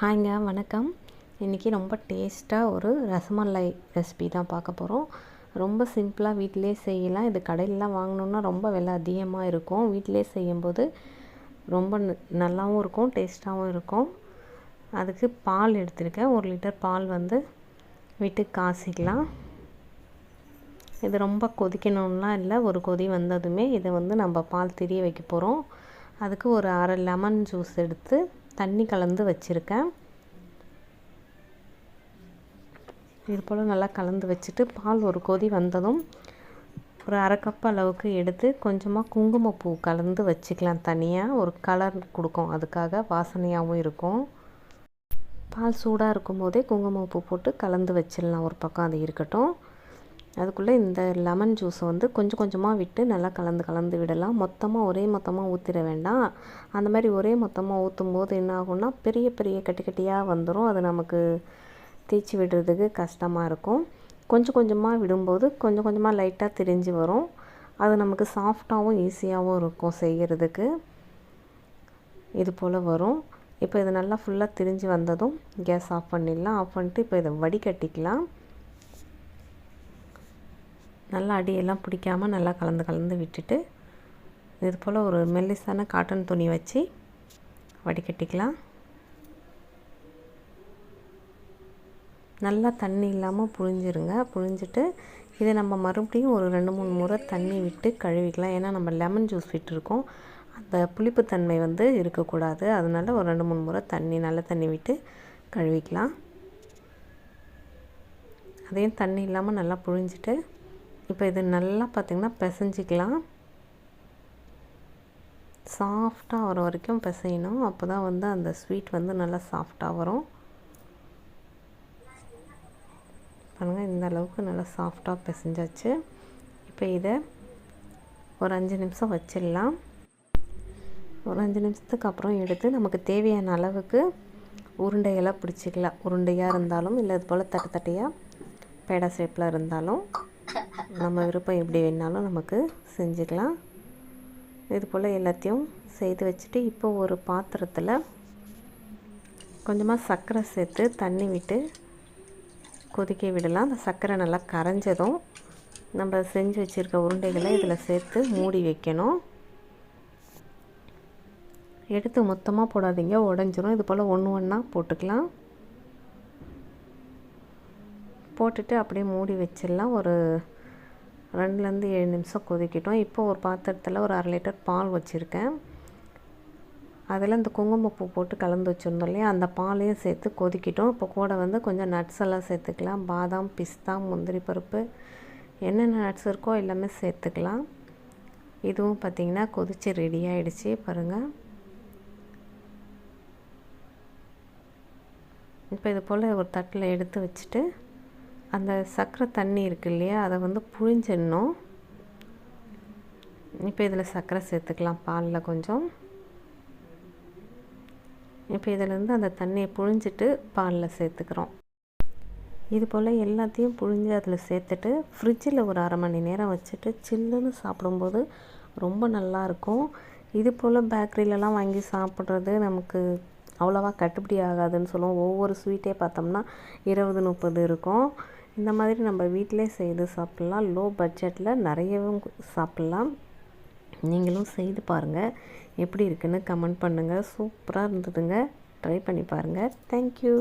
ஹாய்ங்க, வணக்கம். இன்றைக்கி ரொம்ப டேஸ்ட்டாக ஒரு ரசமலாய் ரெசிபி தான் பார்க்க போகிறோம். ரொம்ப சிம்பிளாக வீட்டிலே செய்யலாம். இது கடையிலலாம் வாங்கினோன்னா ரொம்ப விலை அதிகமாக இருக்கும். வீட்டிலே செய்யும்போது ரொம்ப நல்லாவும் இருக்கும், டேஸ்ட்டாகவும் இருக்கும். அதுக்கு பால் எடுத்துருக்கேன். 1 லிட்டர் பால் விட்டு காய்ச்சிக்கலாம். இது ரொம்ப கொதிக்கணும்லாம் இல்லை. ஒரு கொதி வந்ததுமே இதை நம்ம பால் திரிய வைக்க போகிறோம். அதுக்கு ஒரு அரை லெமன் ஜூஸ் எடுத்து தண்ணி கலந்து வச்சுருக்கேன். இது போல் நல்லா கலந்து வச்சுட்டு பால் ஒரு கொதி வந்ததும் ஒரு அரை கப் அளவுக்கு எடுத்து கொஞ்சமாக குங்குமப்பூ கலந்து வச்சுக்கலாம். தனியாக ஒரு கலர் கொடுக்கும், அதுக்காக வாசனையாகவும் இருக்கும். பால் சூடாக இருக்கும் போதே குங்குமப்பூ போட்டு கலந்து வச்சிடலாம். ஒரு பக்கம் அது இருக்கட்டும். அதுக்குள்ளே இந்த லெமன் ஜூஸை கொஞ்சம் கொஞ்சமாக விட்டு நல்லா கலந்து விடலாம். மொத்தமாக ஊற்றிட வேண்டாம். அந்த மாதிரி ஒரே மொத்தமாக ஊற்றும் போது என்ன ஆகும்னா பெரிய பெரிய கட்டி கட்டியாக வந்துடும். அது நமக்கு தேய்ச்சி விடுறதுக்கு கஷ்டமாக இருக்கும். கொஞ்சம் கொஞ்சமாக விடும்போது கொஞ்சம் கொஞ்சமாக லைட்டாக திரிஞ்சு வரும். அது நமக்கு சாஃப்டாகவும் ஈஸியாகவும் இருக்கும் செய்கிறதுக்கு. இது போல் வரும். இப்போ இது நல்லா ஃபுல்லாக திரிஞ்சு வந்ததும் கேஸ் ஆஃப் பண்ணிடலாம். ஆஃப் பண்ணிட்டு இப்போ இதை வடிகட்டிக்கலாம். நல்லா அடியெல்லாம் பிடிக்காமல் நல்லா கலந்து விட்டுட்டு இது போல் ஒரு மெல்லிசான காட்டன் துணி வச்சு வடிகட்டிக்கலாம். நல்லா தண்ணி இல்லாமல் புழிஞ்சிருங்க. புழிஞ்சிட்டு இதை நம்ம மறுபடியும் ஒரு 2-3 முறை தண்ணி விட்டு கழுவிக்கலாம். ஏன்னா நம்ம லெமன் ஜூஸ் விட்டுருக்கோம், அந்த புளிப்புத்தன்மை இருக்கக்கூடாது. அதனால் ஒரு 2-3 முறை நல்ல தண்ணி விட்டு கழுவிக்கலாம். அதையும் தண்ணி இல்லாமல் நல்லா புழிஞ்சிட்டு இப்போ இது நல்லா பார்த்திங்கன்னா பிசைஞ்சிக்கலாம். சாஃப்டாக வர வரைக்கும் பிசையணும். அப்போ தான் அந்த ஸ்வீட் நல்லா சாஃப்டாக வரும். பாருங்கள், இந்த அளவுக்கு நல்லா சாஃப்டாக பிசைஞ்சாச்சு. இப்போ இதை ஒரு 5 நிமிஷம் வச்சிடலாம். ஒரு 5 நிமிஷத்துக்கு அப்புறம் எடுத்து நமக்கு தேவையான அளவுக்கு உருண்டையெல்லாம் பிடிச்சிக்கலாம். உருண்டையாக இருந்தாலும் இல்லை இது போல் தட்டையாக பேடா ஷேப்பில் இருந்தாலும் நம்ம விருப்பம் எப்படி வேணாலும் நமக்கு செஞ்சுக்கலாம். இது போல் எல்லாத்தையும் செய்து வச்சுட்டு இப்போ ஒரு பாத்திரத்தில் கொஞ்சமாக சர்க்கரை சேர்த்து தண்ணி விட்டு கொதிக்க விடலாம். அந்த சர்க்கரை நல்லா கரைஞ்சதும் நம்ம செஞ்சு வச்சுருக்க உருண்டைகளை இதில் சேர்த்து மூடி வைக்கணும். எடுத்து மொத்தமாக போடாதீங்க, உடஞ்சிரும். இது போல் ஒன்று ஒன்றா போட்டுக்கலாம். போட்டுட்டு அப்படியே மூடி வச்சிடலாம். ஒரு 2-7 நிமிஷம் கொதிக்கட்டும். இப்போ ஒரு பாத்திரத்தில் ஒரு 1/2 லிட்டர் பால் வச்சுருக்கேன். அதில் இந்த குங்குமப்பூ போட்டு கலந்து வச்சுருந்தோம் இல்லையா, அந்த பாலையும் சேர்த்து கொதிக்கட்டும். இப்போ கூட கொஞ்சம் நட்ஸ் எல்லாம் சேர்த்துக்கலாம். பாதாம், பிஸ்தா, முந்திரி பருப்பு, என்னென்ன நட்ஸ் இருக்கோ எல்லாமே சேர்த்துக்கலாம். இதுவும் பார்த்திங்கன்னா கொதித்து ரெடி ஆகிடுச்சு பாருங்கள். இப்போ இது போல் ஒரு தட்டில் எடுத்து வச்சுட்டு அந்த சர்க்கரை தண்ணி இருக்குது இல்லையா, அதை புழிஞ்சிடணும். இப்போ இதில் சர்க்கரை சேர்த்துக்கலாம் பாலில் கொஞ்சம். இப்போ இதிலேருந்து அந்த தண்ணியை புழிஞ்சிட்டு பாலில் சேர்த்துக்கிறோம். இது போல் எல்லாத்தையும் புழிஞ்சு அதில் சேர்த்துட்டு ஃப்ரிட்ஜில் ஒரு 1/2 மணி நேரம் வச்சுட்டு சில்லுன்னு சாப்பிடும்போது ரொம்ப நல்லாயிருக்கும். இது போல் பேக்கரியிலலாம் வாங்கி சாப்பிட்றது நமக்கு அவ்வளோவா கட்டுப்படி ஆகாதுன்னு சொல்லுவோம். ஒவ்வொரு ஸ்வீட்டே பார்த்தோம்னா 20-30 இருக்கும். இந்த மாதிரி நம்ம வீட்டிலே செய்து சாப்பிட்லாம். லோ பட்ஜெட்டில் நிறையவும் சாப்பிட்லாம். நீங்களும் செய்து பாருங்கள், எப்படி இருக்குன்னு கமெண்ட் பண்ணுங்கள். சூப்பராக இருந்ததுங்க. ட்ரை பண்ணி பாருங்கள். தேங்க்யூ.